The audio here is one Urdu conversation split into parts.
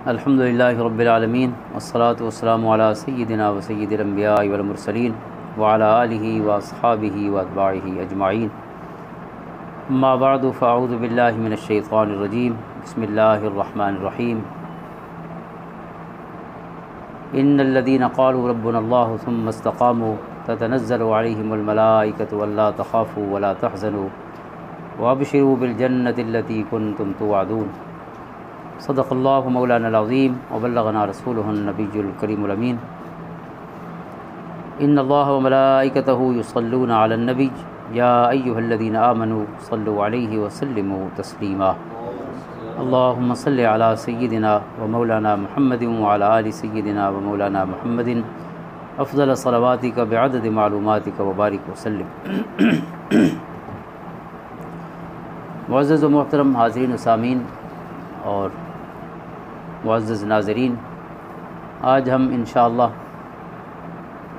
الحمدللہ رب العالمین والصلاة والسلام علی سیدنا و سید الانبیاء والمرسلین وعلی آلہ واصحابہ واتباعہ اجمعین، اما بعد فاعوذ باللہ من الشیطان الرجیم، بسم اللہ الرحمن الرحیم۔ ان الذین قالوا ربنا اللہ ثم استقاموا تتنزل علیہم الملائکۃ الا تخافوا ولا تحزنوا وابشروا بالجنۃ التی کنتم توعدون۔ صدق اللہ مولانا العظیم وبلغنا رسولہ النبی الکریم الامین۔ ان اللہ وملائکتہ یصلون علی النبی یا ایہا الذین آمنوا صلوا علیہ وسلموا تسلیما۔ اللہم صل علی سیدنا ومولانا محمد وعلی آل سیدنا ومولانا محمد افضل صلواتک بعدد معلوماتک وبارک وسلم۔ معزز و محترم حاضرین و سامعین اور معزز ناظرین، آج ہم انشاءاللہ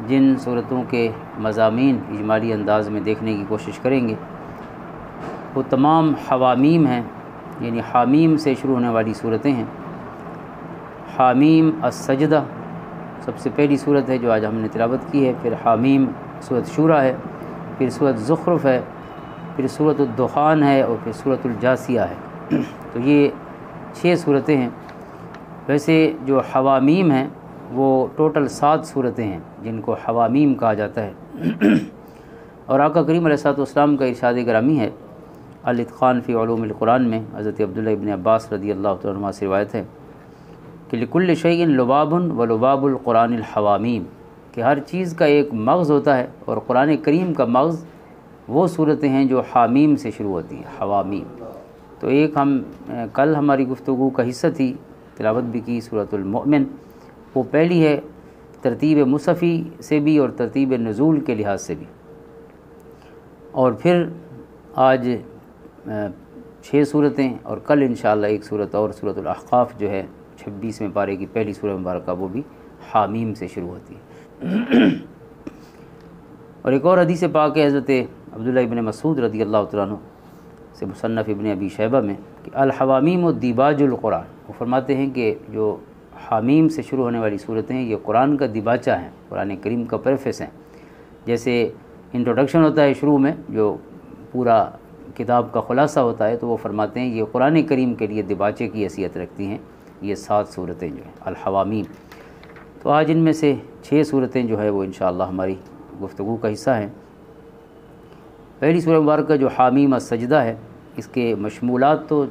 جن صورتوں کے مضامین اجمالی انداز میں دیکھنے کی کوشش کریں گے وہ تمام حوامیم ہیں، یعنی حامیم سے شروع ہونے والی صورتیں ہیں۔ حامیم السجدہ سب سے پہلی صورت ہے جو آج ہم نے تلاوت کی ہے، پھر حامیم سورۃ شورى ہے، پھر سورۃ زخرف ہے، پھر سورۃ الدخان ہے، اور پھر سورۃ الجاثیہ ہے۔ تو یہ 6 صورتیں ہیں۔ ویسے جو حوامیم ہیں وہ ٹوٹل 7 صورتیں ہیں جن کو حوامیم کہا جاتا ہے۔ اور آقا کریم علیہ الصلوۃ والسلام کا ارشاد گرامی ہے الاتقان فی علوم القرآن میں، حضرت عبداللہ ابن عباس رضی اللہ تعالیٰ عنہ سے روایت ہے کہ لکل شیء لباب ولباب القرآن الحوامیم، کہ ہر چیز کا ایک مغز ہوتا ہے اور قرآن کریم کا مغز وہ صورتیں ہیں جو حامیم سے شروع ہوتی ہیں، حوامیم۔ تو ایک کل ہماری گفتگو کا حصہ تھی، تلاوت بھی کی سورۃ المؤمن، وہ پہلی ہے ترتیب مصحفی سے بھی اور ترتیب نزول کے لحاظ سے بھی۔ اور پھر آج 6 صورتیں، اور کل انشاءاللہ ایک صورت اور سورۃ الاحقاف جو ہے 26ویں پارے کی پہلی سورہ مبارکہ، وہ بھی حامیم سے شروع ہوتی ہے۔ اور ایک اور حدیث پاک ہے حضرت عبداللہ ابن مسعود رضی اللہ تعالیٰ عنہ سے مصنف ابن ابی شیبہ میں کہ الحوامیم و دیباج القرآن، وہ فرماتے ہیں کہ جو حامیم سے شروع ہونے والی صورتیں ہیں یہ قرآن کا دیباچہ ہیں، قرآن کریم کا پریفیس ہیں۔ جیسے انٹروڈکشن ہوتا ہے شروع میں جو پورا کتاب کا خلاصہ ہوتا ہے، تو وہ فرماتے ہیں یہ قرآن کریم کے لیے دیباچے کی حیثیت رکھتی ہیں یہ 7 صورتیں جو ہیں الحوامیم۔ تو آج ان میں سے 6 صورتیں جو ہے وہ انشاءاللہ ہماری گفتگو کا حصہ ہیں۔ پہلی سورہ مبارکہ جو حامیم السجدہ ہے، اس کے مشمولات تو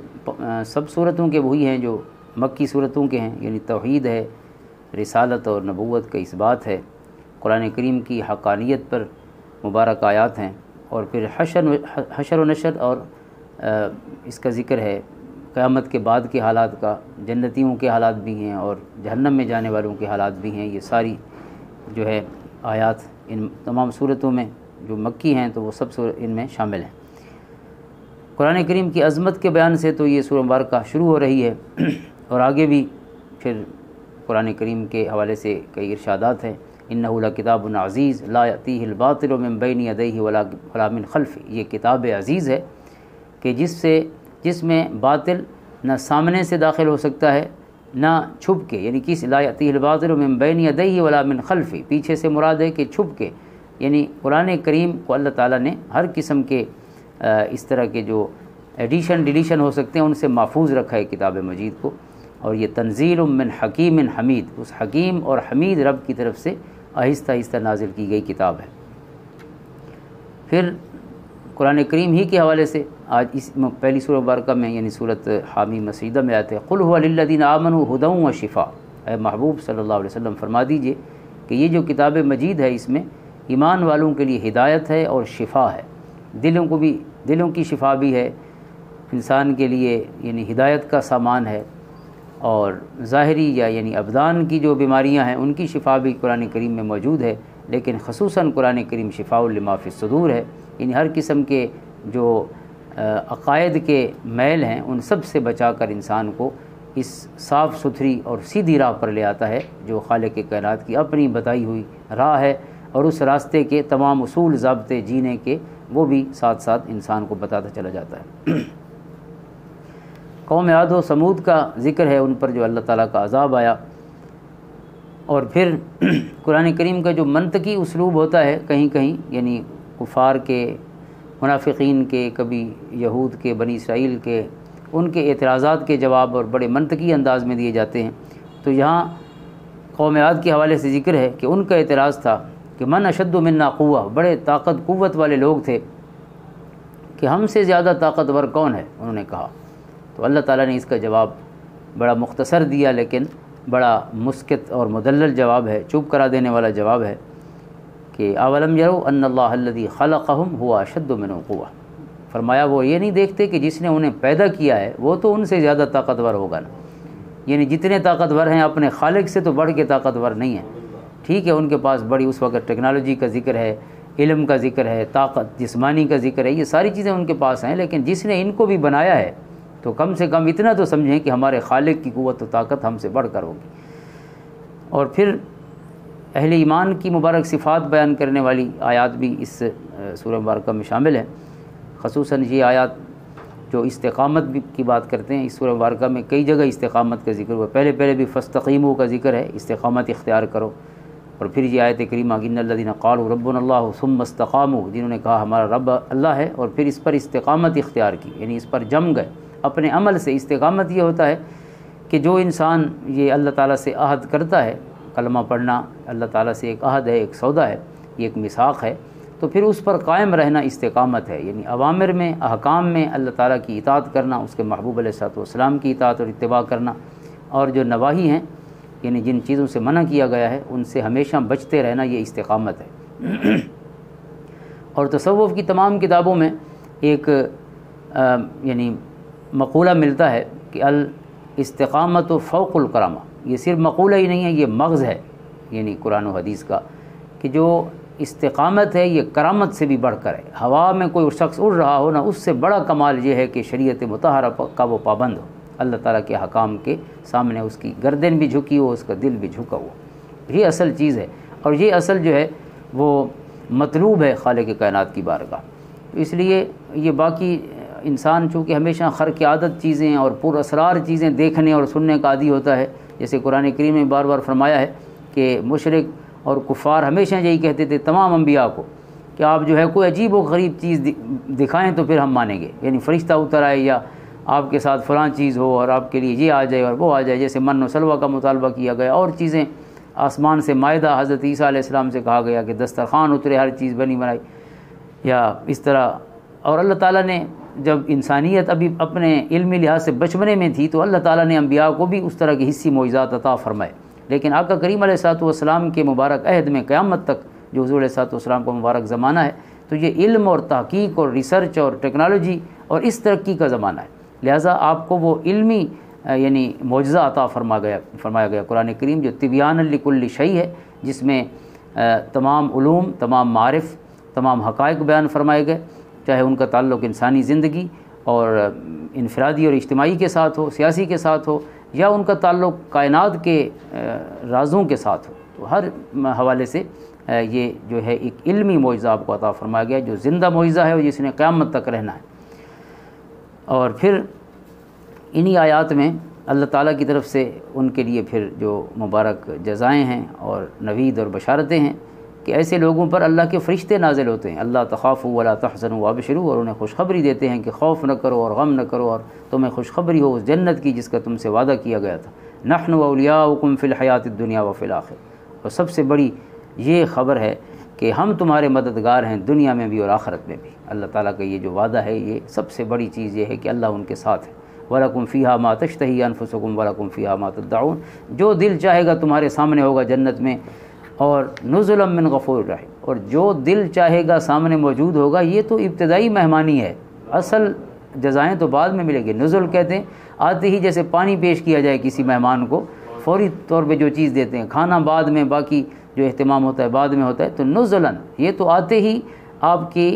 سب صورتوں کے وہی ہیں جو مکی صورتوں کے ہیں، یعنی توحید ہے، رسالت اور نبوت کا اثبات ہے، قرآن کریم کی حقانیت پر مبارک آیات ہیں، اور پھر حشر و نشر اور اس کا ذکر ہے قیامت کے بعد کے حالات کا، جنتیوں کے حالات بھی ہیں اور جہنم میں جانے والوں کے حالات بھی ہیں۔ یہ ساری جو ہے آیات ان تمام صورتوں میں جو مکی ہیں تو وہ سب ان میں شامل ہیں۔ قرآن کریم کی عظمت کے بیان سے تو یہ سورہ مبارکہ شروع ہو رہی ہے، اور آگے بھی پھر قرآن کریم کے حوالے سے کئی ارشادات ہیں۔ انہ لکتاب عزیز لا یأتیہ الباطل من بین یدیہ ولا من خلفہ، یہ کتاب عزیز ہے کہ جس میں باطل نہ سامنے سے داخل ہو سکتا ہے نہ چھپ کے، یعنی لا یأتیہ الباطل من بین یدیہ ولا من خلفہ، پیچھے سے مراد ہے کہ چھپ کے، یعنی قرآن کریم کو اللہ تعالیٰ نے ہر قسم کے اس طرح کے جو ایڈیشن ڈیلیشن ہو سکتے ہیں ان سے محفوظ رکھا ہے کتاب مجید کو، اور یہ تنزیل من حکیم حمید، اس حکیم اور حمید رب کی طرف سے آہستہ آہستہ نازل کی گئی کتاب ہے۔ پھر قرآن کریم ہی کے حوالے سے آج اس پہلی سورہ مبارکہ میں یعنی سورۃ حامیم السجدہ میں آتے ہیں قل هو للذین آمنوا ھدی وشفاء، اے محبوب صلی اللہ علیہ وسلم فرما دیجئے کہ یہ جو کتاب مجید ہے اس میں ایمان والوں کے لیے ہدایت ہے اور شفا ہے، دلوں کی شفا بھی ہے، انسان کے لیے یعنی ہدایت کا سامان ہے، اور ظاہری یعنی ابدان کی جو بیماریاں ہیں ان کی شفا بھی قرآن کریم میں موجود ہے، لیکن خصوصاً قرآن کریم شفاء لما فی الصدور ہے، یعنی ہر قسم کے جو عقائد کے میل ہیں ان سب سے بچا کر انسان کو اس صاف ستھری اور سیدھی راہ پر لے آتا ہے جو خالق کائنات کی اپنی بتائی ہوئی راہ ہے، اور اس راستے کے تمام اصول ضابطے جینے کے وہ بھی ساتھ ساتھ انسان کو بتاتا چلا جاتا ہے۔ قوم عاد و سمود کا ذکر ہے، ان پر جو اللہ تعالیٰ کا عذاب آیا۔ اور پھر قرآن کریم کا جو منطقی اسلوب ہوتا ہے کہیں کہیں، یعنی کفار کے، منافقین کے، کبھی یہود کے، بنی اسرائیل کے، ان کے اعتراضات کے جواب اور بڑے منطقی انداز میں دیے جاتے ہیں۔ تو یہاں قوم عاد کے حوالے سے ذکر ہے کہ ان کا اعتراض تھا کہ من اشد منا قوہ، بڑے طاقت قوت والے لوگ تھے کہ ہم سے زیادہ طاقتور کون ہے، انہوں نے کہا۔ تو اللہ تعالیٰ نے اس کا جواب بڑا مختصر دیا، لیکن بڑا مسکت اور مدلل جواب ہے، چپ کرا دینے والا جواب ہے کہ اولم یروا ان اللہ الذی خلقہم هو اشد منہم قوہ، فرمایا وہ یہ نہیں دیکھتے کہ جس نے انہیں پیدا کیا ہے وہ تو ان سے زیادہ طاقتور ہوگا نا، یعنی جتنے طاقتور ہیں اپنے خالق سے تو بڑھ کے طاقتور نہیں ہیں۔ ٹھیک ہے، ان کے پاس بڑی اس وقت ٹیکنالوجی کا ذکر ہے، علم کا ذکر ہے، طاقت جسمانی کا ذکر ہے، یہ ساری چیزیں ان کے پاس ہیں، لیکن جس نے ان کو بھی بنایا ہے تو کم سے کم اتنا تو سمجھیں کہ ہمارے خالق کی قوت و طاقت ہم سے بڑھ کر ہوگی۔ اور پھر اہل ایمان کی مبارک صفات بیان کرنے والی آیات بھی اس سورہ مبارکہ میں شامل ہیں، خصوصاً یہ آیات جو استقامت کی بات کرتے ہیں۔ اس سورہ مبارکہ میں کئی جگہ استقامت کا ذکر ہوا، پہلے بھی فاستقیموا کا ذکر ہے، استقامت اختیار کرو، اور پھر یہ آیت کریمہ ان الذین قالوا ربنا اللہ ثم استقاموا، جنہوں نے کہا ہمارا رب اللہ ہے اور پھر اس پر استقامت اختیار کی، یعنی اس پر جم گئے اپنے عمل سے۔ استقامت یہ ہوتا ہے کہ جو انسان یہ اللہ تعالیٰ سے عہد کرتا ہے، کلمہ پڑھنا اللہ تعالیٰ سے ایک عہد ہے، ایک سودا ہے، یہ ایک میثاق ہے، تو پھر اس پر قائم رہنا استقامت ہے، یعنی اوامر میں، احکام میں اللہ تعالیٰ کی اطاعت کرنا، اس کے محبوب علیہ الصلوۃ والسلام کی اطاعت اور اتباع کرنا، اور جو نواہی ہیں یعنی جن چیزوں سے منع کیا گیا ہے ان سے ہمیشہ بچتے رہنا، یہ استقامت ہے۔ اور تصوف کی تمام کتابوں میں ایک یعنی مقولہ ملتا ہے کہ الاستقامت فوق الکرامہ، یہ صرف مقولہ ہی نہیں ہے، یہ مغز ہے یعنی قرآن و حدیث کا، کہ جو استقامت ہے یہ کرامت سے بھی بڑھ کر ہے۔ ہوا میں کوئی شخص اڑ رہا ہو نا، اس سے بڑا کمال یہ ہے کہ شریعت مطہرہ کا وہ پابند ہو، اللہ تعالیٰ کے حکام کے سامنے اس کی گردن بھی جھکی ہو، اس کا دل بھی جھکا ہو، یہ اصل چیز ہے، اور یہ اصل جو ہے وہ مطلوب ہے خالق کائنات کی بارگاہ۔ اس لیے یہ باقی انسان چونکہ ہمیشہ خرق عادت چیزیں اور پر اسرار چیزیں دیکھنے اور سننے کا عادی ہوتا ہے، جیسے قرآن کریم میں بار بار فرمایا ہے کہ مشرک اور کفار ہمیشہ یہی کہتے تھے تمام انبیاء کو کہ آپ جو ہے کوئی عجیب و غریب چیز دکھائیں تو پھر ہم مانیں گے، یعنی فرشتہ اتر آئے یا آپ کے ساتھ فلاں چیز ہو اور آپ کے لیے یہ آ جائے اور وہ آ جائے، جیسے من و سلوہ کا مطالبہ کیا گیا، اور چیزیں آسمان سے مائدہ حضرت عیسیٰ علیہ السلام سے کہا گیا کہ دسترخوان اترے، ہر چیز بنی بنائی، یا اس طرح۔ اور اللہ تعالیٰ نے جب انسانیت ابھی اپنے علمی لحاظ سے بچپنے میں تھی تو اللہ تعالیٰ نے انبیاء کو بھی اس طرح کی حصی معجزات عطا فرمائے، لیکن آقا کریم علیہ الصلوۃ والسلام کے مبارک عہد میں قیامت تک جو حضور علیہ الصلوۃ والسلام کا مبارک زمانہ ہے، تو یہ علم اور تحقیق اور ریسرچ اور ٹیکنالوجی اور اس ترقی کا زمانہ ہے، لہٰذا آپ کو وہ علمی یعنی معجزہ عطا فرمایا گیا قرآن کریم، جو طبیان لکل شیء ہے، جس میں تمام علوم، تمام معارف، تمام حقائق بیان فرمائے گئے، چاہے ان کا تعلق انسانی زندگی اور انفرادی اور اجتماعی کے ساتھ ہو، سیاسی کے ساتھ ہو، یا ان کا تعلق کائنات کے رازوں کے ساتھ ہو، تو ہر حوالے سے یہ جو ہے ایک علمی معجزہ آپ کو عطا فرمایا گیا، جو زندہ معجزہ ہے اور جس نے قیامت تک رہنا ہے۔ اور پھر انہی آیات میں اللہ تعالیٰ کی طرف سے ان کے لیے پھر جو مبارک جزائیں ہیں اور نوید اور بشارتیں ہیں کہ ایسے لوگوں پر اللہ کے فرشتے نازل ہوتے ہیں، اللہ تخافوا ولا تحزنوا وابشروا، اور انہیں خوشخبری دیتے ہیں کہ خوف نہ کرو اور غم نہ کرو، اور تمہیں خوشخبری ہو اس جنت کی جس کا تم سے وعدہ کیا گیا تھا، نحن اولیاؤکم فی الحیات الدنیا وفی الآخرہ۔ اور سب سے بڑی یہ خبر ہے کہ ہم تمہارے مددگار ہیں دنیا میں بھی اور آخرت میں بھی۔ اللہ تعالیٰ کا یہ جو وعدہ ہے، یہ سب سے بڑی چیز یہ ہے کہ اللہ ان کے ساتھ ہے۔ وَلَكُمْ فِيهَا مَا تَشْتَهِي أَنفُسُكُمْ وَلَكُمْ فِيهَا مَا تَدَّعُونَ، جو دل چاہے گا تمہارے سامنے ہوگا جنت میں، اور نزلا من غفور الرحیم، اور جو دل چاہے گا سامنے موجود ہوگا۔ یہ تو ابتدائی مہمانی ہے، اصل جزائیں تو بعد میں ملے گی۔ نزل کہتے ہیں آتے ہی جیسے پانی پیش کیا جائے کسی مہمان کو، فوری طور پہ جو چیز دیتے ہیں، کھانا بعد میں، باقی جو اہتمام ہوتا ہے بعد میں ہوتا ہے، تو نزلاً یہ تو آتے ہی آپ کی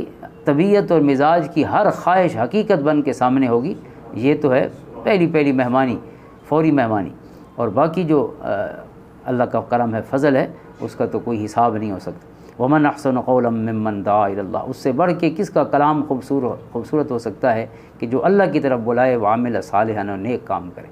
طبیعت اور مزاج کی ہر خواہش حقیقت بن کے سامنے ہوگی۔ یہ تو ہے پہلی مہمانی، فوری مہمانی، اور باقی جو اللہ کا کرم ہے، فضل ہے، اس کا تو کوئی حساب نہیں ہو سکتا۔ ومن احسن قولا ممن دعا الی اللہ، اس سے بڑھ کے کس کا کلام خوبصورت ہو سکتا ہے کہ جو اللہ کی طرف بلائے، وعمل صالحا، اور نیک کام کرے۔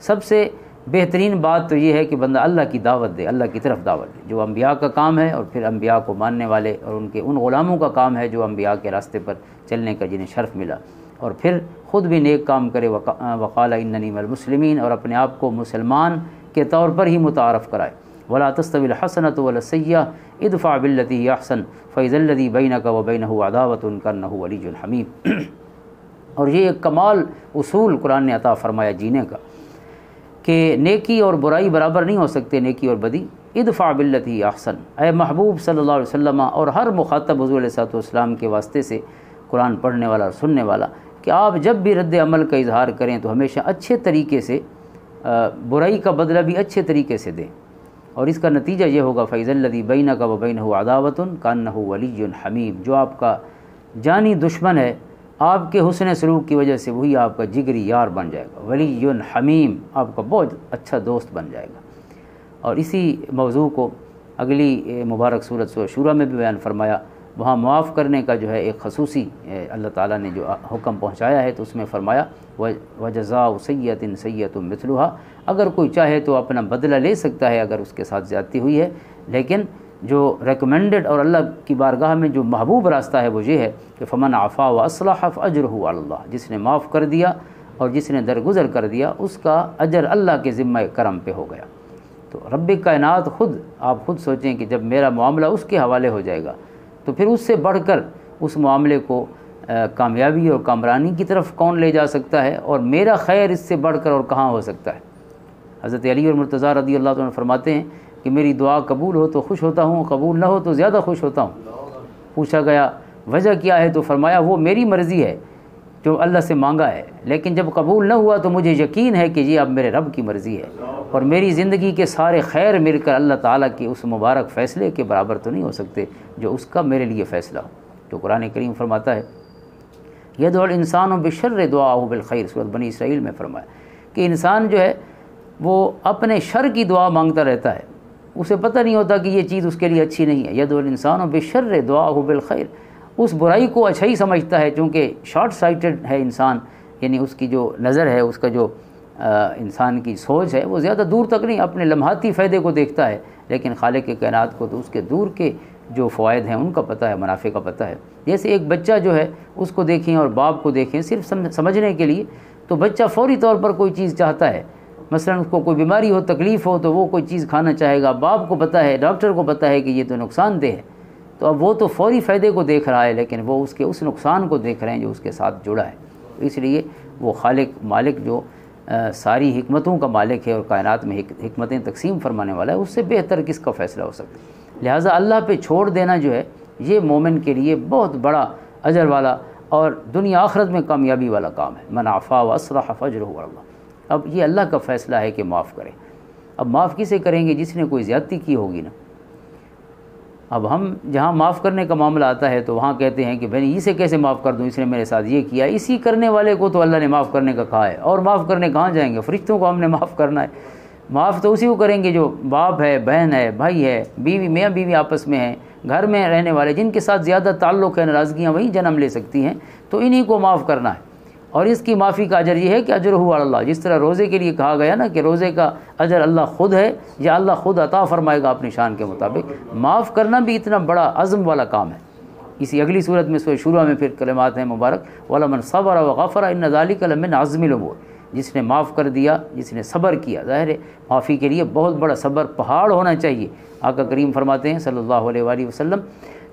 سب سے بہترین بات تو یہ ہے کہ بندہ اللہ کی دعوت دے، اللہ کی طرف دعوت دے، جو انبیاء کا کام ہے، اور پھر انبیاء کو ماننے والے اور ان غلاموں کا کام ہے جو انبیاء کے راستے پر چلنے کا جنہیں شرف ملا، اور پھر خود بھی نیک کام کرے، وقال اننی من المسلمین، اور اپنے آپ کو مسلمان کے طور پر ہی متعارف کرائے۔ ولا تستوی الحسنۃ ولا السیئۃ ادفع بالتی ہی احسن فاذا الذی بینک وبینہ عداوۃ کانہ ولی حمیم۔ اور یہ ایک کمال اصول قرآن نے عطا فرمایا جینے کا کہ نیکی اور برائی برابر نہیں ہو سکتے، نیکی اور بدی۔ ادفع بالتی احسن، اے محبوب صلی اللہ علیہ وسلم اور ہر مخاطب حضور علیہ السلام کے واسطے سے قرآن پڑھنے والا اور سننے والا، کہ آپ جب بھی رد عمل کا اظہار کریں تو ہمیشہ اچھے طریقے سے، برائی کا بدلہ بھی اچھے طریقے سے دیں، اور اس کا نتیجہ یہ ہوگا فَإِذَا الَّذِي بَيْنَكَ وَبَيْنَهُ عَدَاوَةٌ كَأَنَّهُ وَلِيٌّ حَمِيمٌ، جو آپ کا جانی دشمن ہے، آپ کے حسن سلوک کی وجہ سے وہی آپ کا جگری یار بن جائے گا، ولی حمیم، آپ کا بہت اچھا دوست بن جائے گا۔ اور اسی موضوع کو اگلی مبارک سورۃ سورہ شورى میں بھی بیان فرمایا، وہاں معاف کرنے کا جو ہے ایک خصوصی اللہ تعالیٰ نے جو حکم پہنچایا ہے، تو اس میں فرمایا وَجَزَاءُ سَيِّئَةٍ سَيِّئَةٌ مِثْلُهَا، اگر کوئی چاہے تو اپنا بدلہ لے سکتا ہے اگر اس کے ساتھ زیادتی ہوئی ہے، لیکن جو ریکمینڈڈ اور اللہ کی بارگاہ میں جو محبوب راستہ ہے وہ یہ ہے کہ فمن عفا وَأَصْلَحَ فَأَجْرُهُ عَلَى اللَّهِ، جس نے معاف کر دیا اور جس نے درگزر کر دیا اس کا اجر اللہ کے ذمہ کرم پہ ہو گیا۔ تو رب کائنات خود، آپ خود سوچیں کہ جب میرا معاملہ اس کے حوالے ہو جائے گا تو پھر اس سے بڑھ کر اس معاملے کو کامیابی اور کامرانی کی طرف کون لے جا سکتا ہے، اور میرا خیر اس سے بڑھ کر اور کہاں ہو سکتا ہے۔ حضرت علی اور مرتضیٰ رضی اللہ عنہ فرماتے ہیں کہ میری دعا قبول ہو تو خوش ہوتا ہوں، قبول نہ ہو تو زیادہ خوش ہوتا ہوں۔ پوچھا گیا وجہ کیا ہے، تو فرمایا وہ میری مرضی ہے جو اللہ سے مانگا ہے، لیکن جب قبول نہ ہوا تو مجھے یقین ہے کہ یہ اب میرے رب کی مرضی ہے، اور میری زندگی کے سارے خیر مل کر اللہ تعالیٰ کے اس مبارک فیصلے کے برابر تو نہیں ہو سکتے جو اس کا میرے لیے فیصلہ ہو۔ تو قرآن کریم فرماتا ہے یدعو الانسان بالشر دعاءہ بالخیر، سورۃ بنی اسرائیل میں فرمایا کہ انسان جو ہے وہ اپنے شر کی دعا مانگتا رہتا ہے، اسے پتہ نہیں ہوتا کہ یہ چیز اس کے لیے اچھی نہیں ہے۔ یدعو الانسان بالشر دعاءہ بالخیر، اس برائی کو اچھائی سمجھتا ہے، چونکہ شارٹ سائٹڈ ہے انسان، یعنی اس کی جو نظر ہے، اس کا جو انسان کی سوچ ہے وہ زیادہ دور تک نہیں، اپنے لمحاتی فائدے کو دیکھتا ہے، لیکن خالق کائنات کو تو اس کے دور کے جو فوائد ہیں ان کا پتہ ہے، منافع کا پتہ ہے۔ جیسے ایک بچہ جو ہے اس کو دیکھیں اور باپ کو دیکھیں صرف سمجھنے کے لیے، تو بچہ فوری طور پر کوئی چیز چاہتا ہے، مثلا اس کو کوئی بیماری ہو، تکلیف ہو، تو وہ کوئی چیز کھانا چاہے گا، باپ کو پتہ ہے، ڈاکٹر کو پتہ ہے کہ یہ تو نقصان دہ ہے، تو اب وہ تو فوری فائدے کو دیکھ رہا ہے، لیکن وہ اس کے اس نقصان کو دیکھ رہے ہیں جو اس کے ساتھ جڑا ہے۔ اس لیے وہ خالق مالک جو ساری حکمتوں کا مالک ہے اور کائنات میں حکمتیں تقسیم فرمانے والا ہے، اس سے بہتر کس کا فیصلہ ہو سکتا ہے۔ لہٰذا اللہ پہ چھوڑ دینا جو ہے یہ مومن کے لیے بہت بڑا اجر والا اور دنیا آخرت میں کامیابی والا کام ہے۔ من عفا واصلح فاجرہ علی اللہ، اب یہ اللہ کا فیصلہ ہے کہ معاف کرے۔ اب معاف کسے کریں گے؟ جس نے کوئی زیادتی کی ہوگی نا۔ اب ہم جہاں معاف کرنے کا معاملہ آتا ہے تو وہاں کہتے ہیں کہ بھائی اسے کیسے معاف کر دوں، اس نے میرے ساتھ یہ کیا، اسی کرنے والے کو تو اللہ نے معاف کرنے کا کہا ہے، اور معاف کرنے کہاں جائیں گے؟ فرشتوں کو ہم نے معاف کرنا ہے۔ معاف تو اسی کو کریں گے جو باپ ہے، بہن ہے، بھائی ہے، بیوی، میاں بیوی آپس میں ہیں، گھر میں رہنے والے جن کے ساتھ زیادہ تعلق ہے، ناراضگیاں وہی جنم لے سکتی ہیں، تو انہی کو معاف کرنا ہے۔ اور اس کی معافی کا اجر یہ ہے کہ اجرہ علی اللہ، جس طرح روزے کے لیے کہا گیا نا کہ روزے کا اجر اللہ خود ہے، یا اللہ خود عطا فرمائے گا اپنی شان کے مطابق، معاف کرنا بھی اتنا بڑا عزم والا کام ہے۔ اسی اگلی صورت میں سورہ شورى میں پھر کلمات ہیں مبارک وَلَمَنْ صَبَرَ وَغَفَرَ إِنَّ ذَلِكَ لَمِنْ عَزْمِ الْأُمُورِ، جس نے معاف کر دیا، جس نے صبر کیا، ظاہر ہے معافی کے لیے بہت بڑا صبر پہاڑ ہونا چاہیے۔ آقا کریم فرماتے ہیں صلی اللہ علیہ وآلہ وسلم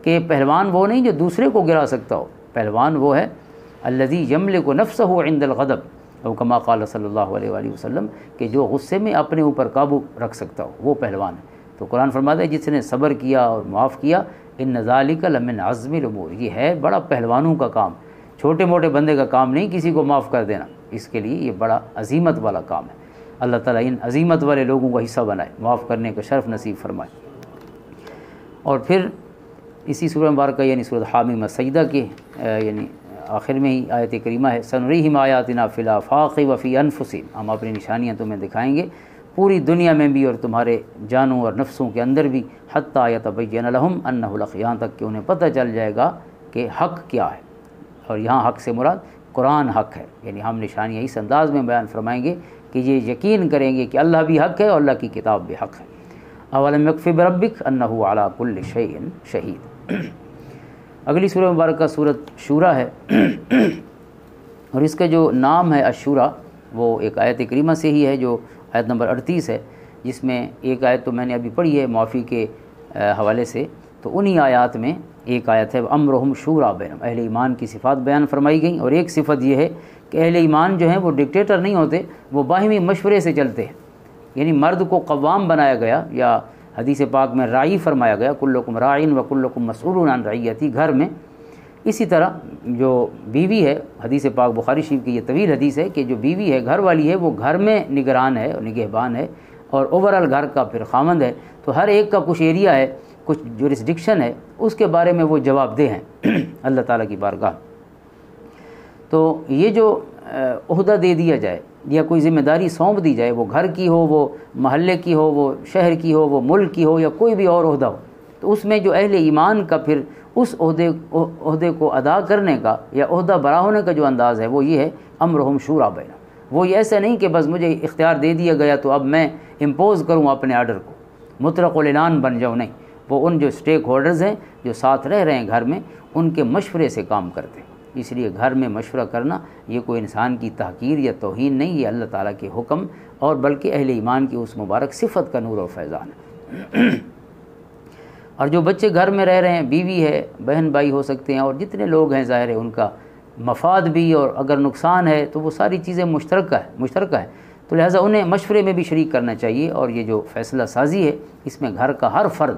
کہ پہلوان وہ نہیں جو دوسرے کو گرا سکتا ہو، پہلوان وہ ہے الذی یملک نفسہ عند الغضب، او کما قال صلی اللہ علیہ وآلہ وسلم کہ جو غصے میں اپنے اوپر قابو رکھ سکتا ہو وہ پہلوان ہے۔ تو قرآن فرماتا ہے جس نے صبر کیا اور معاف کیا، ان ذالک لمن عزم الامور، یہ ہے بڑا پہلوانوں کا کام، چھوٹے موٹے بندے کا کام نہیں کسی کو معاف کر دینا، اس کے لیے یہ بڑا عظیمت والا کام ہے۔ اللہ تعالیٰ ان عظیمت والے لوگوں کا حصہ بنائے، معاف کرنے کا شرف نصیب فرمائے۔ اور پھر اسی سورہ مبارکہ یعنی سورۃ حامیم سجدہ کے یعنی آخر میں ہی آیت کریمہ ہے سنریہم آیاتنا فی الآفاق وفی انفسہم، ہم اپنی نشانیاں تمہیں دکھائیں گے پوری دنیا میں بھی اور تمہارے جانوں اور نفسوں کے اندر بھی، حتیٰ یتبین لہم انہ الحق، یہاں تک کہ انہیں پتہ چل جائے گا کہ حق کیا ہے۔ اور یہاں حق سے مراد قرآن حق ہے، یعنی ہم نشانیاں اس انداز میں بیان فرمائیں گے کہ یہ یقین کریں گے کہ اللہ بھی حق ہے اور اللہ کی کتاب بھی حق ہے۔ اولم یکفی بربک انہ علی کل شیء شہید۔ اگلی سورہ مبارکہ سورۃ شورا ہے، اور اس کا جو نام ہے الشورا وہ ایک آیت کریمہ سے ہی ہے جو آیت نمبر 38 ہے، جس میں ایک آیت تو میں نے ابھی پڑھی ہے معافی کے حوالے سے، تو انہی آیات میں ایک آیت ہے امرہم شورا بینہم، اہل ایمان کی صفات بیان فرمائی گئیں، اور ایک صفت یہ ہے کہ اہل ایمان جو ہیں وہ ڈکٹیٹر نہیں ہوتے، وہ باہمی مشورے سے چلتے ہیں، یعنی مرد کو قوام بنایا گیا، یا حدیث پاک میں راعی فرمایا گیا، کلکم راعٍ وکلکم مسئول عن رعیتہ، گھر میں۔ اسی طرح جو بیوی ہے، حدیث پاک بخاری شریف کی یہ طویل حدیث ہے کہ جو بیوی ہے، گھر والی ہے، وہ گھر میں نگران ہے اور نگہبان ہے، اور اوورال گھر کا پھر خامند ہے، تو ہر ایک کا کچھ ایریا ہے، کچھ جورسڈکشن ہے، اس کے بارے میں وہ جواب دہ ہیں اللہ تعالیٰ کی بارگاہ۔ تو یہ جو عہدہ دے دیا جائے یا کوئی ذمہ داری سونپ دی جائے، وہ گھر کی ہو، وہ محلے کی ہو، وہ شہر کی ہو، وہ ملک کی ہو، یا کوئی بھی اور عہدہ ہو، تو اس میں جو اہل ایمان کا پھر اس عہدے کو ادا کرنے کا یا عہدہ برا ہونے کا جو انداز ہے وہ یہ ہے امرہم شورا بینہم۔ وہ یہ ایسا نہیں کہ بس مجھے اختیار دے دیا گیا تو اب میں امپوز کروں اپنے آرڈر کو، مطلق الاعلان بن جاؤں، نہیں، وہ ان جو سٹیک ہولڈرز ہیں جو ساتھ رہ رہے ہیں گھر میں، ان کے مشورے سے کام کرتے ہیں۔ اس لیے گھر میں مشورہ کرنا یہ کوئی انسان کی تحقیر یا توہین نہیں، یہ اللہ تعالیٰ کے حکم اور بلکہ اہل ایمان کی اس مبارک صفت کا نور و فیضان ہے۔ اور جو بچے گھر میں رہ رہے ہیں، بیوی ہے، بہن بھائی ہو سکتے ہیں، اور جتنے لوگ ہیں ظاہر ہے ان کا مفاد بھی، اور اگر نقصان ہے تو وہ ساری چیزیں مشترکہ ہے، تو لہٰذا انہیں مشورے میں بھی شریک کرنا چاہیے۔ اور یہ جو فیصلہ سازی ہے اس میں گھر کا ہر فرد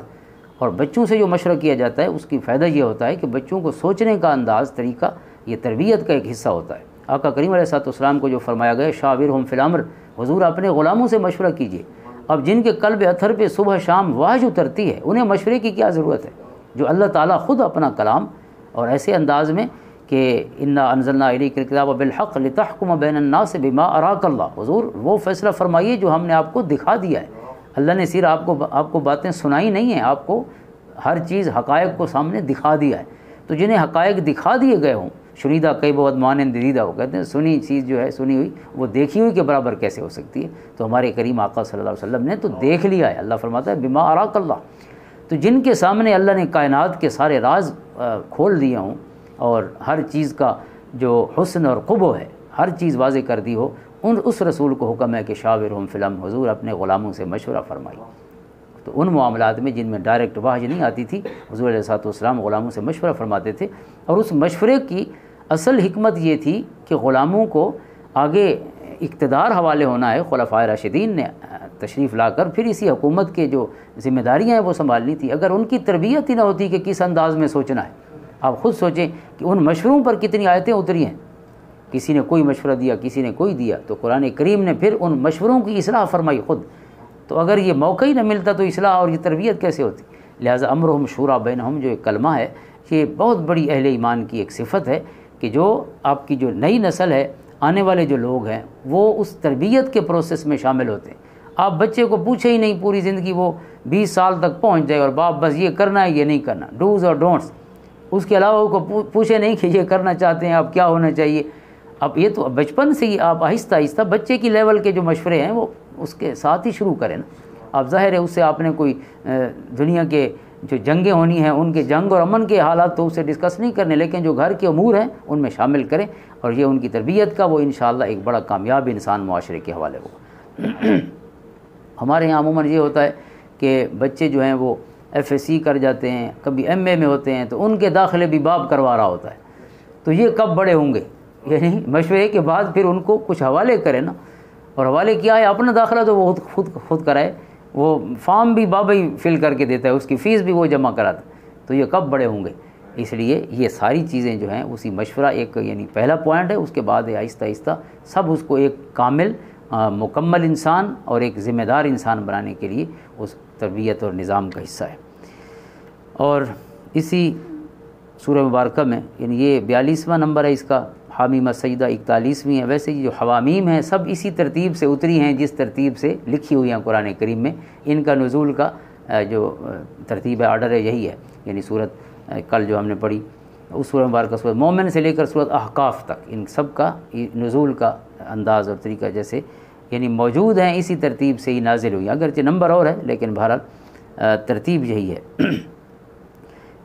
اور بچوں سے جو مشورہ کیا جاتا ہے اس کی فائدہ یہ ہوتا ہے کہ بچوں کو سوچنے کا انداز، طریقہ، یہ تربیت کا ایک حصہ ہوتا ہے۔ آقا کریم علیہ الصلوۃ والسلام کو جو فرمایا گیا شاورہم فی الامر، حضور اپنے غلاموں سے مشورہ کیجیے۔ اب جن کے قلب اتھر پہ صبح شام وحی اترتی ہے، انہیں مشورے کی کیا ضرورت ہے؟ جو اللہ تعالیٰ خود اپنا کلام اور ایسے انداز میں کہ انا انزلنا الیک الکتاب بالحق لتحکم بین الناس بما اراک اللہ، حضور وہ فیصلہ فرمائیے جو ہم نے آپ کو دکھا دیا ہے۔ اللہ نے صرف آپ کو باتیں سنائی نہیں ہیں، آپ کو ہر چیز حقائق کو سامنے دکھا دیا ہے۔ تو جنہیں حقائق دکھا دیے گئے ہوں، شنیدہ کئی بہت مانند دیدہ، وہ کہتے ہیں سنی چیز جو ہے سنی ہوئی وہ دیکھی ہوئی کے برابر کیسے ہو سکتی ہے؟ تو ہمارے کریم آقا صلی اللہ علیہ وسلم نے تو دیکھ لیا ہے۔ اللہ فرماتا ہے بما اراک اللہ، تو جن کے سامنے اللہ نے کائنات کے سارے راز کھول دیے ہوں اور ہر چیز کا جو حسن اور قبح ہے، ہر چیز واضح کر دی ہو، اس رسول کو حکم ہے کہ شاورہم فی الامر، حضور اپنے غلاموں سے مشورہ فرمائیے۔ تو ان معاملات میں جن میں ڈائریکٹ وحی نہیں آتی تھی، حضور علیہ الصلوۃ والسلام غلاموں سے مشورہ فرماتے تھے، اور اس مشورے کی اصل حکمت یہ تھی کہ غلاموں کو آگے اقتدار حوالے ہونا ہے، خلفائے راشدین نے تشریف لا کر پھر اسی حکومت کے جو ذمہ داریاں ہیں وہ سنبھالنی تھی۔ اگر ان کی تربیت ہی نہ ہوتی کہ کس انداز میں سوچنا ہے، آپ خود سوچیں کہ ان مشوروں پر کتنی آیتیں اتری ہیں، کسی نے کوئی مشورہ دیا، کسی نے کوئی دیا، تو قرآن کریم نے پھر ان مشوروں کی اصلاح فرمائی خود۔ تو اگر یہ موقع ہی نہ ملتا تو اصلاح اور یہ تربیت کیسے ہوتی؟ لہٰذا امرہم شورا بینہم جو ایک کلمہ ہے، یہ بہت بڑی اہل ایمان کی ایک صفت ہے کہ جو آپ کی جو نئی نسل ہے، آنے والے جو لوگ ہیں، وہ اس تربیت کے پروسیس میں شامل ہوتے ہیں۔ آپ بچے کو پوچھے ہی نہیں پوری زندگی، وہ 20 سال تک پہنچ جائے اور باپ بس یہ کرنا ہے یہ نہیں کرنا، ڈوز اور ڈونٹس، اس کے علاوہ کو پوچھے نہیں کہ یہ کرنا چاہتے ہیں آپ کیا ہونا چاہیے۔ اب یہ تو بچپن سے ہی آپ آہستہ آہستہ بچے کی لیول کے جو مشورے ہیں وہ اس کے ساتھ ہی شروع کریں نا۔ اب ظاہر ہے اس سے آپ نے کوئی دنیا کے جو جنگیں ہونی ہیں ان کے جنگ اور امن کے حالات تو اسے ڈسکس نہیں کرنے، لیکن جو گھر کے امور ہیں ان میں شامل کریں، اور یہ ان کی تربیت کا وہ انشاءاللہ ایک بڑا کامیاب انسان معاشرے کے حوالے ہوگا۔ ہمارے یہاں عموماً یہ ہوتا ہے کہ بچے جو ہیں وہ FSC کر جاتے ہیں، کبھی MA میں ہوتے ہیں، تو ان کے داخلے بھی باپ کروا رہا ہوتا ہے، تو یہ کب بڑے ہوں گے؟ یعنی مشورے کے بعد پھر ان کو کچھ حوالے کرے نا، اور حوالے کیا ہے اپنا داخلہ تو وہ خود کرائے، وہ فارم بھی بابا ہی فل کر کے دیتا ہے، اس کی فیس بھی وہ جمع کراتا ہے، تو یہ کب بڑے ہوں گے؟ اس لیے یہ ساری چیزیں جو ہیں اسی مشورہ ایک یعنی پہلا پوائنٹ ہے، اس کے بعد آہستہ آہستہ سب اس کو ایک کامل مکمل انسان اور ایک ذمہ دار انسان بنانے کے لیے اس تربیت اور نظام کا حصہ ہے۔ اور اسی سورہ مبارکہ میں یعنی یہ 42واں نمبر ہے اس کا حامیم سجدہ 41ویں ہیں، ویسے جو حوامیم ہیں سب اسی ترتیب سے اتری ہیں جس ترتیب سے لکھی ہوئی ہیں قرآن کریم میں. ان کا نزول کا جو ترتیب ہے، آرڈر ہے، یہی ہے. یعنی سورت کل جو ہم نے پڑھی اس سورہ مبارکہ سورۃ مومن سے لے کر سورۃ احقاف تک، ان سب کا نزول کا انداز اور طریقہ جیسے یعنی موجود ہیں اسی ترتیب سے ہی نازل ہوئی. اگرچہ نمبر اور ہے لیکن بہرحال ترتیب یہی ہے.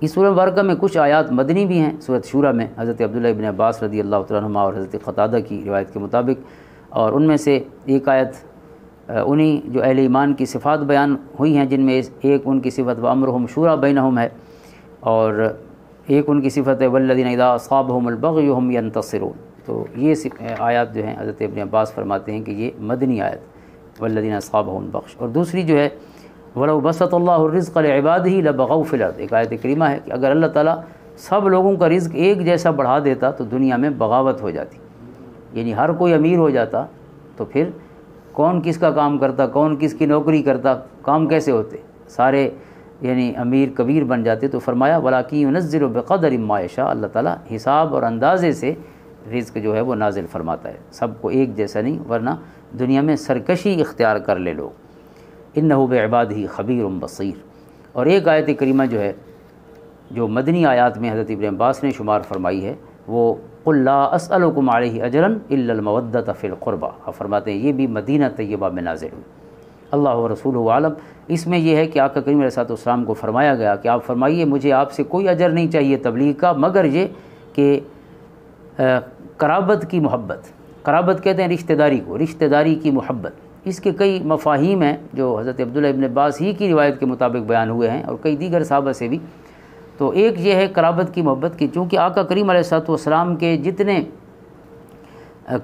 اس سورہ مبارکہ میں کچھ آیات مدنی بھی ہیں. سورۃ شورى میں حضرت عبداللہ ابن عباس رضی اللہ تعالیٰ عنہما اور حضرت قتادہ کی روایت کے مطابق، اور ان میں سے ایک آیت انہی جو اہل ایمان کی صفات بیان ہوئی ہیں، جن میں ایک ان کی صفت وَأَمْرُهُمْ شُورَىٰ بَيْنَهُمْ ہے، اور ایک ان کی صفت ہے وَالَّذِينَ إِذَا أَصَابَهُمُ الْبَغْيُ هُمْ يَنتَصِرُونَ. تو یہ آیات جو ہیں حضرت ابن عباس فرماتے ہیں کہ یہ مدنی آیت وَالَّذِينَ أَصَابَهُمُ الْبَغْيُ. اور دوسری جو ہے وَلَوْ بَسَطَ اللَّهُ الرِّزْقَ لِعِبَادِهِ لَبَغَوْا فِي الْأَرْضِ، ایک آیت کریمہ ہے کہ اگر اللہ تعالیٰ سب لوگوں کا رزق ایک جیسا بڑھا دیتا تو دنیا میں بغاوت ہو جاتی. یعنی ہر کوئی امیر ہو جاتا تو پھر کون کس کا کام کرتا، کون کس کی نوکری کرتا، کام کیسے ہوتے، سارے یعنی امیر کبیر بن جاتے. تو فرمایا وَلَٰكِن يُنَزِّلُ بِقَدْرٍ مَّا يَشَاءُ، اللہ تعالیٰ حساب اور اندازے سے رزق جو ہے وہ نازل فرماتا ہے، سب کو ایک جیسا نہیں، ورنہ دنیا میں سرکشی اختیار کر لے لوگ. اِنَّهُ بِعِبَادِهِ خَبِيرٌ بَصِيرٌ. اور ایک آیت کریمہ جو ہے جو مدنی آیات میں حضرت ابن عباس نے شمار فرمائی ہے، وہ قُل لَا أَسْأَلُكُمْ عَلَيْهِ أَجْرًا إِلَّا الْمَوَدَّةَ فِي الْقُرْبَىٰ. آپ فرماتے ہیں یہ بھی مدینہ طیبہ میں نازل ہوئی. اللہ و رسولہ عالم. اس میں یہ ہے کہ آقا کریم علیہ السلام کو فرمایا گیا کہ آپ فرمائیے مجھے آپ سے کوئی اجر نہیں چاہیے تبلیغ کا، مگر یہ کہ قرابت کی محبت، قرابت کہتے ہیں رشتہ داری کو، رشتہ داری کی محبت. اس کے کئی مفاہیم ہیں جو حضرت عبداللہ ابن عباس ہی کی روایت کے مطابق بیان ہوئے ہیں اور کئی دیگر صحابہ سے بھی. تو ایک یہ ہے قرابت کی محبت کی، چونکہ آقا کریم علیہ السلام کے جتنے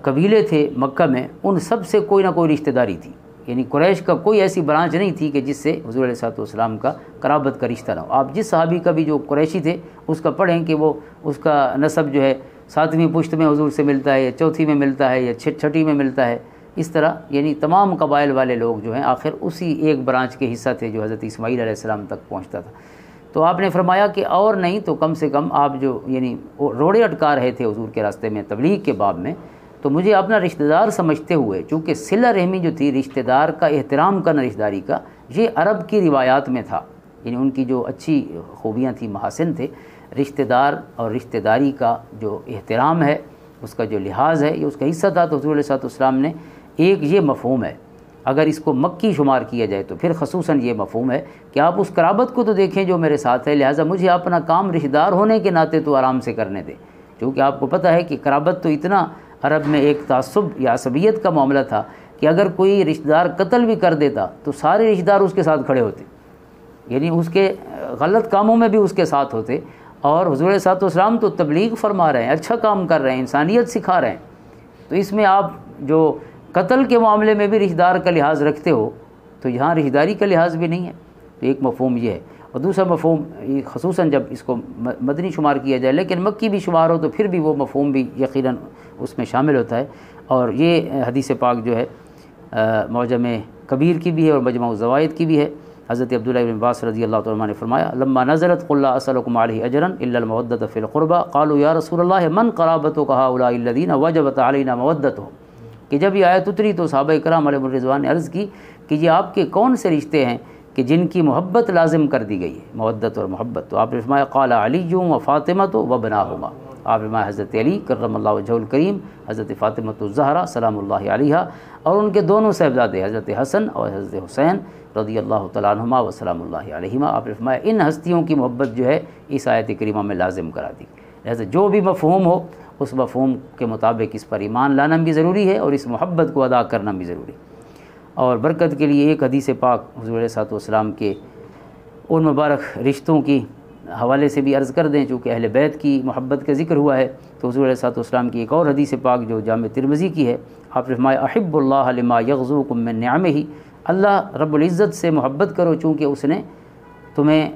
قبیلے تھے مکہ میں ان سب سے کوئی نہ کوئی رشتہ داری تھی. یعنی قریش کا کوئی ایسی برانچ نہیں تھی کہ جس سے حضور علیہ السلام کا قرابت کا رشتہ نہ ہو. آپ جس صحابی کا بھی جو قریشی تھے اس کا پڑھیں کہ وہ اس کا نسب جو ہے 7ویں پشت میں حضور سے ملتا ہے، یا 4تھی میں ملتا ہے، یا 6ٹھی میں ملتا ہے. اس طرح یعنی تمام قبائل والے لوگ جو ہیں آخر اسی ایک برانچ کے حصہ تھے جو حضرت اسماعیل علیہ السلام تک پہنچتا تھا. تو آپ نے فرمایا کہ اور نہیں تو کم سے کم آپ جو یعنی روڑے اٹکا رہے تھے حضور کے راستے میں تبلیغ کے باب میں، تو مجھے اپنا رشتہ دار سمجھتے ہوئے، چونکہ صلہ رحمی جو تھی رشتہ دار کا احترام کرنا رشتہ داری کا، یہ عرب کی روایات میں تھا. یعنی ان کی جو اچھی خوبیاں تھیں، محاسن تھے، رشتہ دار اور رشتہ داری کا جو احترام ہے، اس کا جو لحاظ ہے، یہ اس کا حصہ تھا. تو حضور علیہ السلام نے ایک یہ مفہوم ہے، اگر اس کو مکی شمار کیا جائے تو پھر خصوصاً یہ مفہوم ہے کہ آپ اس قرابت کو تو دیکھیں جو میرے ساتھ ہے، لہٰذا مجھے اپنا کام رشتہ دار ہونے کے ناطے تو آرام سے کرنے دیں. کیونکہ آپ کو پتہ ہے کہ قرابت تو اتنا عرب میں ایک تعصب یا عصبیت کا معاملہ تھا کہ اگر کوئی رشتہ دار قتل بھی کر دیتا تو سارے رشتہ دار اس کے ساتھ کھڑے ہوتے، یعنی اس کے غلط کاموں میں بھی اس کے ساتھ ہوتے. اور حضور علیہ السلام تو تبلیغ فرما رہے ہیں، اچھا کام کر رہے ہیں، انسانیت سکھا رہے ہیں، تو اس میں آپ جو قتل کے معاملے میں بھی رشتہ دار کا لحاظ رکھتے ہو تو یہاں رشتہ داری کا لحاظ بھی نہیں ہے. تو ایک مفہوم یہ ہے. اور دوسرا مفہوم خصوصاً جب اس کو مدنی شمار کیا جائے، لیکن مکی بھی شمار ہو تو پھر بھی وہ مفہوم بھی یقیناً اس میں شامل ہوتا ہے. اور یہ حدیث پاک جو ہے معجم کبیر کی بھی ہے اور مجمع الزوائد کی بھی ہے. حضرت عبداللہ بن عباس رضی اللہ تعالیٰ عنہ نے فرمایا لما نزلت قل لا اسألكم علیہ اجرا الا المودۃ فی القربى قالوا یا رسول اللہ من قرابتک هؤلاء الذین وجبت علینا مودتهم. کہ جب یہ آیت اتری تو صحابہ کرام علیہم الرضوان نے عرض کی کہ یہ آپ کے کون سے رشتے ہیں کہ جن کی محبت لازم کر دی گئی ہے، مودت اور محبت. تو آپ نے فرمایا قال علی و فاطمۃ و بناہما. آپ نے فرمایا حضرت علی کرم اللہ وجہہ الکریم، حضرت فاطمۃ الزہرا سلام اللہ علیہا، اور ان کے دونوں صاحبزادے حضرت حسن اور حضرت حسین رضی اللہ تعالیٰ عنہما و سلام اللہ علیہما. آپ نے فرمایا ان ہستیوں کی محبت جو ہے اس آیت کریمہ میں لازم کرا دی. لہذا جو بھی مفہوم ہو اس مفہوم کے مطابق اس پر ایمان لانا بھی ضروری ہے اور اس محبت کو ادا کرنا بھی ضروری. اور برکت کے لیے ایک حدیث پاک حضور علیہ السلام کے ان مبارک رشتوں کی حوالے سے بھی عرض کر دیں، چونکہ اہل بیت کی محبت کا ذکر ہوا ہے تو حضور علیہ السلام کی ایک اور حدیث پاک جو جامع ترمذی کی ہے، آپ نے فرمایا احب اللہ لما یغزوکم من نعمہ. اللہ رب العزت سے محبت کرو چونکہ اس نے تمہیں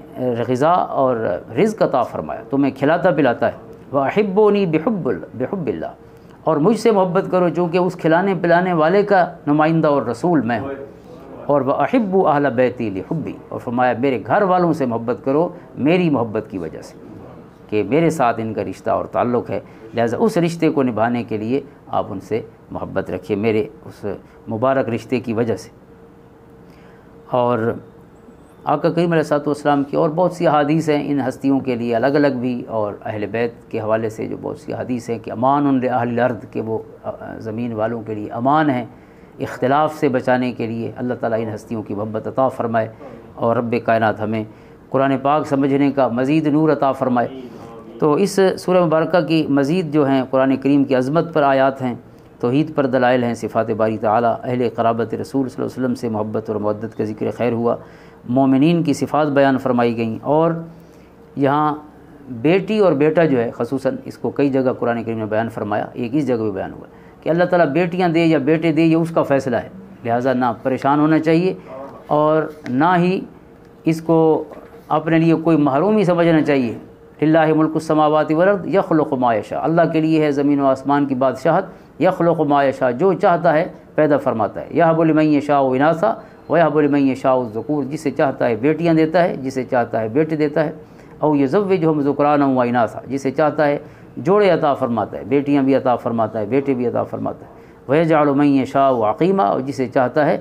غذا اور رزق عطا فرمایا، تمہیں کھلاتا پلاتا ہے. وَأَحِبُّونِي بِحُبِّ اللَّهِ. اور مجھ سے محبت کرو چونکہ اس کھلانے پلانے والے کا نمائندہ اور رسول میں ہوں. اور وَأَحِبُّ أَهْلَ بَيْتِي لِحُبِّي. اور فرمایا میرے گھر والوں سے محبت کرو میری محبت کی وجہ سے. کہ میرے ساتھ ان کا رشتہ اور تعلق ہے، لہذا اس رشتے کو نبھانے کے لیے آپ ان سے محبت رکھیے میرے اس مبارک رشتے کی وجہ سے۔ اور آقا کریم علیہ الصلوۃ والسلام کی اور بہت سی احادیث ہیں ان ہستیوں کے لیے الگ الگ بھی، اور اہل بیت کے حوالے سے جو بہت سی احادیث ہیں کہ امان لأہل الارض، کہ وہ زمین والوں کے لیے امان ہیں، اختلاف سے بچانے کے لیے اللہ تعالیٰ ان ہستیوں کی محبت عطا فرمائے، اور رب کائنات ہمیں قرآن پاک سمجھنے کا مزید نور عطا فرمائے۔ تو اس سورہ مبارکہ کی مزید جو ہیں قرآن کریم کی عظمت پر آیات ہیں، توحید پر دلائل ہیں، صفات باری تعالیٰ، اہل قرابت رسول صلی اللہ علیہ وسلم سے محبت اور مودت کا ذکر خیر ہوا، مومنین کی صفات بیان فرمائی گئیں، اور یہاں بیٹی اور بیٹا جو ہے خصوصاً اس کو کئی جگہ قرآن کریم نے بیان فرمایا، ایک اس جگہ بھی بیان ہوا کہ اللہ تعالیٰ بیٹیاں دے یا بیٹے دے یہ اس کا فیصلہ ہے، لہٰذا نہ پریشان ہونا چاہیے اور نہ ہی اس کو اپنے لیے کوئی محرومی سمجھنا چاہیے۔ للہ ملک السماوات والارض یخلق ما یشاء، اللہ کے لیے ہے زمین و آسمان کی بادشاہت، یخلق ما یشاء، جو چاہتا ہے پیدا فرماتا ہے، یہب لمن یشاء اناثا ویہب لمن یشاء الذکور، جسے چاہتا ہے بیٹیاں دیتا ہے، جسے چاہتا ہے بیٹے دیتا ہے، او یزوجہم ذکرانا و اناثا، جسے چاہتا ہے جوڑے عطا فرماتا ہے، بیٹیاں بھی عطا فرماتا ہے، بیٹے بھی عطا فرماتا ہے، ویجعل من یشاء عقیما، اور جسے چاہتا ہے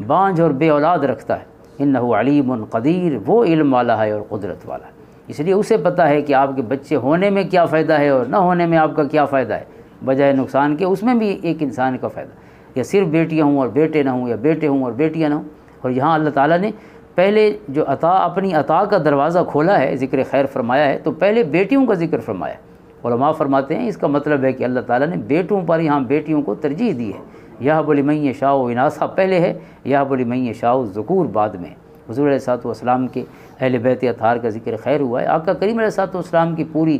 بانجھ اور بے اولاد رکھتا ہے، انہ علیم قدیر، وہ علم والا ہے اور قدرت والا ہے، اس لیے اسے پتہ ہے کہ آپ کے بچے ہونے میں کیا فائدہ ہے اور نہ ہونے میں آپ کا کیا فائدہ ہے، بجائے نقصان کے اس میں بھی ایک انسان کا فائدہ، یا صرف بیٹیاں ہوں اور بیٹے نہ ہوں، یا بیٹے ہوں اور بیٹیاں نہ ہوں۔ اور یہاں اللہ تعالیٰ نے پہلے جو اپنی عطا کا دروازہ کھولا ہے، ذکر خیر فرمایا ہے، تو پہلے بیٹیوں کا ذکر فرمایا ہے۔ علماء فرماتے ہیں اس کا مطلب ہے کہ اللہ تعالیٰ نے بیٹوں پر یہاں بیٹیوں کو ترجیح دی ہے، یہب لمن یشاء اناثا پہلے ہے، یہب لمن یشاء الذکور بعد میں۔ حضور علیہ الصلوۃ والسلام کے اہل بیت اطہار کا ذکر خیر ہوا ہے، آقا کریم علیہ الصلوۃ والسلام کی پوری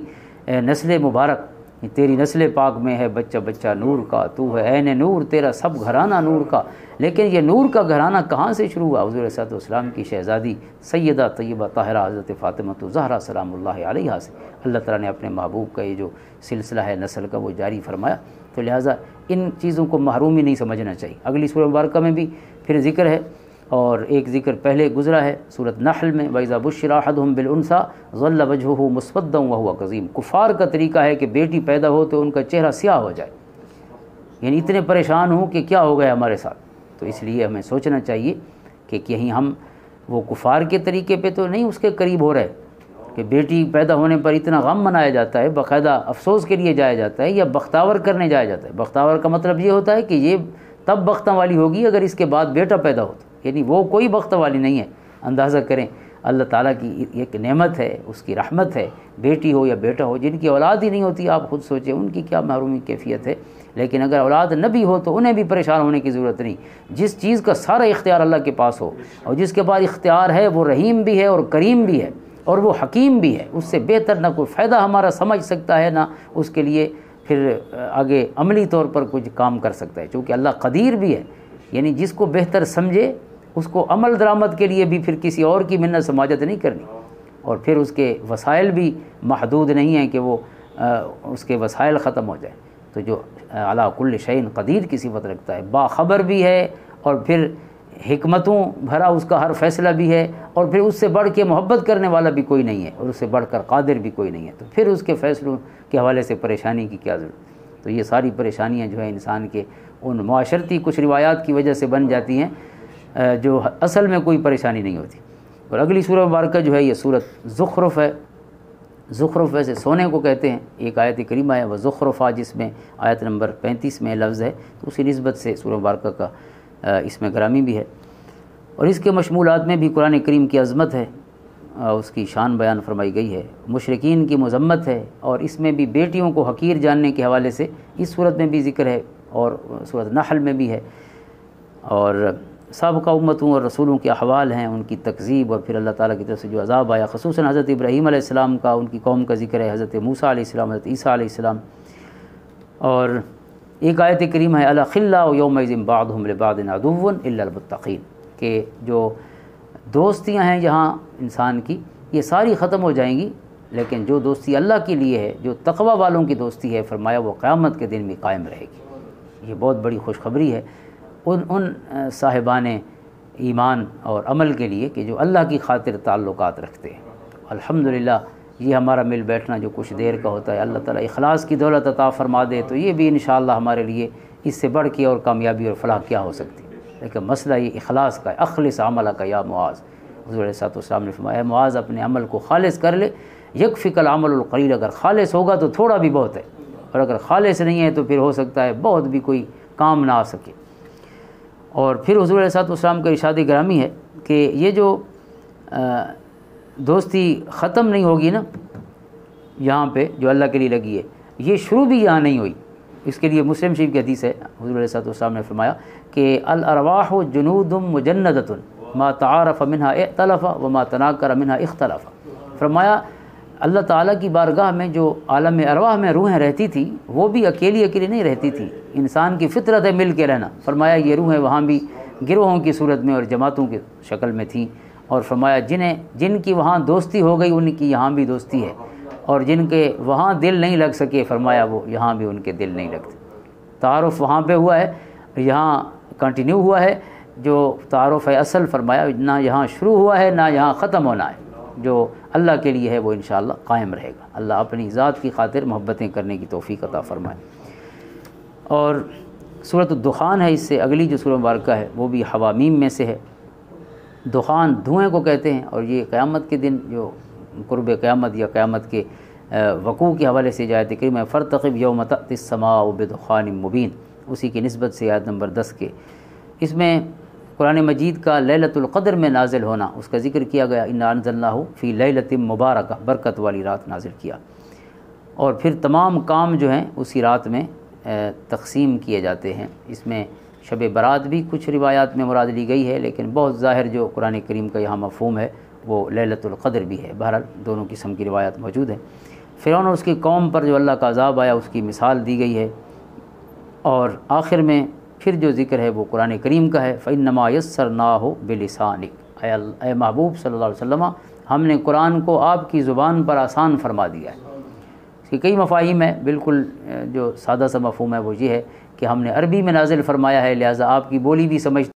نسل مبارک، تیری نسل پاک میں ہے بچہ بچہ نور کا، تو ہے عین نور، تیرا سب گھرانہ نور کا۔ لیکن یہ نور کا گھرانہ کہاں سے شروع ہوا؟ حضور علیہ السلام کی شہزادی سیدہ طیبہ طاہرہ حضرت فاطمہ الزہرا سلام اللہ علیہا سے اللہ تعالیٰ نے اپنے محبوب کا یہ جو سلسلہ ہے نسل کا وہ جاری فرمایا، تو لہٰذا ان چیزوں کو محرومی نہیں سمجھنا چاہیے۔ اگلی سورہ مبارکہ میں بھی پھر ذکر ہے، اور ایک ذکر پہلے گزرا ہے سورۃ نحل میں، وَإِذَا بُشِّرَ أَحَدُهُم بِالْأُنثىٰ ظَلَّ وَجْهُهُ مُسْوَدًّا وَهُوَ كَظِيمٌ، کفار کا طریقہ ہے کہ بیٹی پیدا ہو تو ان کا چہرہ سیاہ ہو جائے، یعنی اتنے پریشان ہوں کہ کیا ہو گیا ہمارے ساتھ۔ تو اس لیے ہمیں سوچنا چاہیے کہ کہیں ہم وہ کفار کے طریقے پہ تو نہیں اس کے قریب ہو رہے کہ بیٹی پیدا ہونے پر اتنا غم منایا جاتا ہے، باقاعدہ افسوس کے لیے جایا جاتا ہے، یا بختاور کرنے جایا جاتا ہے۔ بختاور کا مطلب یہ ہوتا ہے کہ یہ تب بختہ والی ہوگی اگر اس کے بعد بیٹا پیدا ہوتا، یعنی وہ کوئی بختہ والی نہیں ہے۔ اندازہ کریں اللہ تعالیٰ کی ایک نعمت ہے، اس کی رحمت ہے، بیٹی ہو یا بیٹا ہو، جن کی اولاد ہی نہیں ہوتی آپ خود سوچیں ان کی کیا محرومی کیفیت ہے۔ لیکن اگر اولاد نہ بھی ہو تو انہیں بھی پریشان ہونے کی ضرورت نہیں، جس چیز کا سارا اختیار اللہ کے پاس ہو، اور جس کے بعد اختیار ہے وہ رحیم بھی ہے اور کریم بھی ہے اور وہ حکیم بھی ہے، اس سے بہتر نہ کوئی فائدہ ہمارا سمجھ سکتا ہے، نہ اس کے لیے پھر آگے عملی طور پر کچھ کام کر سکتا ہے، چونکہ اللہ قدیر بھی ہے، یعنی جس کو بہتر سمجھے اس کو عمل درآمد کے لیے بھی پھر کسی اور کی منت سماجت نہیں کرنی، اور پھر اس کے وسائل بھی محدود نہیں ہیں کہ وہ اس کے وسائل ختم ہو جائیں۔ تو جو علی کل شیء قدیر کی صفت رکھتا ہے، باخبر بھی ہے، اور پھر حکمتوں بھرا اس کا ہر فیصلہ بھی ہے، اور پھر اس سے بڑھ کے محبت کرنے والا بھی کوئی نہیں ہے، اور اس سے بڑھ کر قادر بھی کوئی نہیں ہے، تو پھر اس کے فیصلوں کے حوالے سے پریشانی کی کیا ضرورت؟ تو یہ ساری پریشانیاں جو ہیں انسان کے ان معاشرتی کچھ روایات کی وجہ سے بن جاتی ہیں جو اصل میں کوئی پریشانی نہیں ہوتی۔ اور اگلی سورہ مبارکہ جو ہے یہ سورۃ زخرف ہے۔ زخرف ویسے سونے کو کہتے ہیں، ایک آیت کریمہ ہے وہ زخرفہ، جس میں آیت نمبر 35 میں لفظ ہے، تو اسی نسبت سے سورہ مبارکہ کا اس میں گرامی بھی ہے، اور اس کے مشمولات میں بھی قرآن کریم کی عظمت ہے، اس کی شان بیان فرمائی گئی ہے، مشرکین کی مذمت ہے، اور اس میں بھی بیٹیوں کو حقیر جاننے کے حوالے سے اس صورت میں بھی ذکر ہے، اور سورۃ نحل میں بھی ہے، اور سابقہ امتوں اور رسولوں کے احوال ہیں، ان کی تکذیب، اور پھر اللہ تعالیٰ کی طرف سے جو عذاب آیا، خصوصاً حضرت ابراہیم علیہ السلام کا، ان کی قوم کا ذکر ہے، حضرت موسیٰ علیہ السلام، حضرت عیسیٰ علیہ السلام، اور ایک آیت کریمہ ہے الاخلاء یومئذ بعضهم لبعض عدو الا المتقین، کہ جو دوستیاں ہیں یہاں انسان کی یہ ساری ختم ہو جائیں گی، لیکن جو دوستی اللہ کے لیے ہے، جو تقوی والوں کی دوستی ہے، فرمایا وہ قیامت کے دن بھی قائم رہے گی۔ یہ بہت بڑی خوشخبری ہے ان صاحبان ایمان اور عمل کے لیے کہ جو اللہ کی خاطر تعلقات رکھتے ہیں۔ الحمدللہ یہ ہمارا مل بیٹھنا جو کچھ دیر کا ہوتا ہے، اللہ تعالیٰ اخلاص کی دولت عطا فرما دے تو یہ بھی انشاءاللہ ہمارے لیے اس سے بڑھ کے اور کامیابی اور فلاح کیا ہو سکتی ہے۔ لیکن مسئلہ یہ اخلاص کا ہے، اخلص عملک یا معاذ، حضور علیہ السلام نے فرمایا معاذ اپنے عمل کو خالص کر لے، یکفک العمل القلیل، اگر خالص ہوگا تو تھوڑا بھی بہت ہے، اور اگر خالص نہیں ہے تو پھر ہو سکتا ہے بہت بھی کوئی کام نہ آ سکے۔ اور پھر حضور علیہ السلام کا ارشاد گرامی ہے کہ یہ جو دوستی ختم نہیں ہوگی نا یہاں پہ جو اللہ کے لیے لگی ہے، یہ شروع بھی یہاں نہیں ہوئی۔ اس کے لیے مسلم شریف کی حدیث ہے، حضور علیہ السلام نے فرمایا کہ الارواح جنود مجندۃ ما تعارف منها ائتلف وما تناکر منها اختلف۔ فرمایا اللہ تعالیٰ کی بارگاہ میں جو عالم ارواح میں روحیں رہتی تھی وہ بھی اکیلی اکیلی نہیں رہتی تھی، انسان کی فطرت ہے مل کے رہنا۔ فرمایا یہ روحیں وہاں بھی گروہوں کی صورت میں اور جماعتوں کی شکل میں تھیں، اور فرمایا جن کی وہاں دوستی ہو گئی ان کی یہاں بھی دوستی ہے، اور جن کے وہاں دل نہیں لگ سکے فرمایا وہ یہاں بھی ان کے دل نہیں لگتے۔ تعارف وہاں پہ ہوا ہے، یہاں کنٹینیو ہوا ہے، جو تعارف ہے اصل فرمایا نہ یہاں شروع ہوا ہے نہ یہاں ختم ہونا ہے، جو اللہ کے لیے ہے وہ انشاءاللہ قائم رہے گا۔ اللہ اپنی ذات کی خاطر محبتیں کرنے کی توفیق عطا فرمائے۔ اور سورۃ الدخان ہے، اس سے اگلی جو سورہ مبارکہ ہے وہ بھی حوامیم میں سے ہے۔ دخان دھوئیں کو کہتے ہیں، اور یہ قیامت کے دن جو قرب قیامت یا قیامت کے وقوع کے حوالے سے آیت کریمہ فرتقب یوم تأتی السماء بدخان مبین، اسی کی نسبت سے آیت نمبر 10 کے، اس میں قرآن مجید کا لیلۃ القدر میں نازل ہونا اس کا ذکر کیا گیا، انا انزلناہ فی لیلۃ مبارکہ، برکت والی رات نازل کیا، اور پھر تمام کام جو ہیں اسی رات میں تقسیم کیے جاتے ہیں۔ اس میں شب برات بھی کچھ روایات میں مراد لی گئی ہے، لیکن بہت ظاہر جو قرآن کریم کا یہاں مفہوم ہے وہ لیلۃ القدر بھی ہے۔ بہرحال دونوں قسم کی روایات موجود ہیں۔ فرعون اور اس کی قوم پر جو اللہ کا عذاب آیا اس کی مثال دی گئی ہے، اور آخر میں پھر جو ذکر ہے وہ قرآن کریم کا ہے، فَإِنَّمَا يَسَّرْنَاهُ بِلِسَانِكَ، اے محبوب صلی اللہ علیہ وسلم ہم نے قرآن کو آپ کی زبان پر آسان فرما دیا ہے۔ اس کی کئی مفاہیم ہیں، بالکل جو سادہ سا مفہوم ہے وہ یہ ہے کہ ہم نے عربی میں نازل فرمایا ہے، لہٰذا آپ کی بولی بھی سمجھ